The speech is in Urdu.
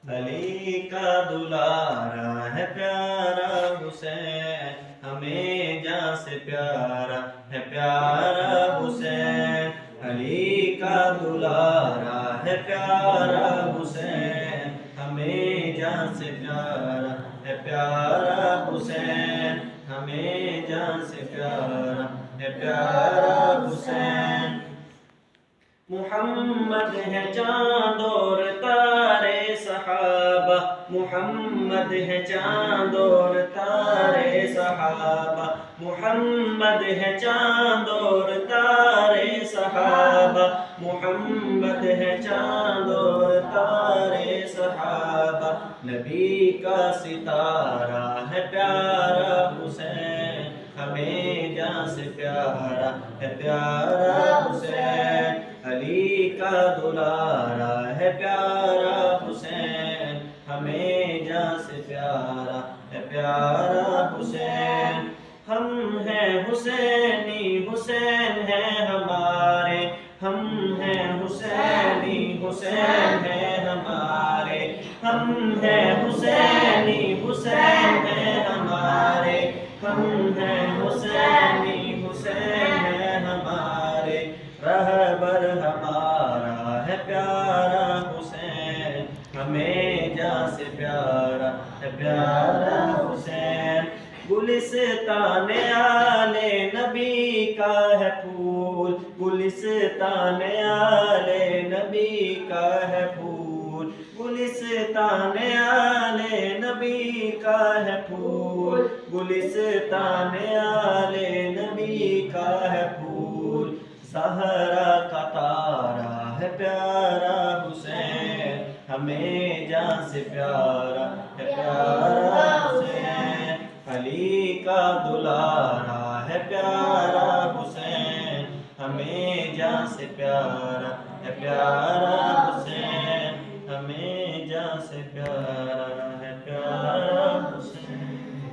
علی کا دلارا ہے پیارا حسین، ہمیں جان سے پیارا ہے پیارا حسین، علی کا دلارا ہے پیارا حسین، ہمیں جان سے پیارا ہے پیارا حسین، ہمیں جان سے پیارا ہے پیارا حسین۔ محمد ہے چاند اور تارے صحابہ، محمد ہے چاند اور تارے صحابہ، محمد ہے چاند اور تارے صحابہ، محمد ہے چاند اور تارے صحابہ، نبی کا ستارہ ہے پیارا حسین، ہمیں جان سے پیارا ہے پیارا حسین، علی کا دلارا ہے پیارا حسین، ہمیں جان سے پیارا ہے پیارا حسین۔ ہم ہیں حسینی، حسین ہیں ہمارے، ہم ہیں حسینی، حسین ہیں ہمارے، ہم ہیں حسینی، حسین ہیں ہمارے، ہم ہیں حسینی، حسین ہیں ہمارے، رہبر ہمارا ہے پیارا حسین، ہمیں جان سے پیارا ہے پیارا حسین۔ گلستان آل نبی کا ہے پھول، گلستان آل نبی کا ہے پھول، گلستان آل نبی کا ہے پھول، گلستان آل نبی کا ہے پھول، زہرا کا تارا ہے پیارا حسین، ہمیں جان سے پیارا ہے پیارا حسین، علی کا دلارا ہے پیارا حسین، ہمیں جان سے پیارا ہے پیارا حسین، ہمیں جان سے پیارا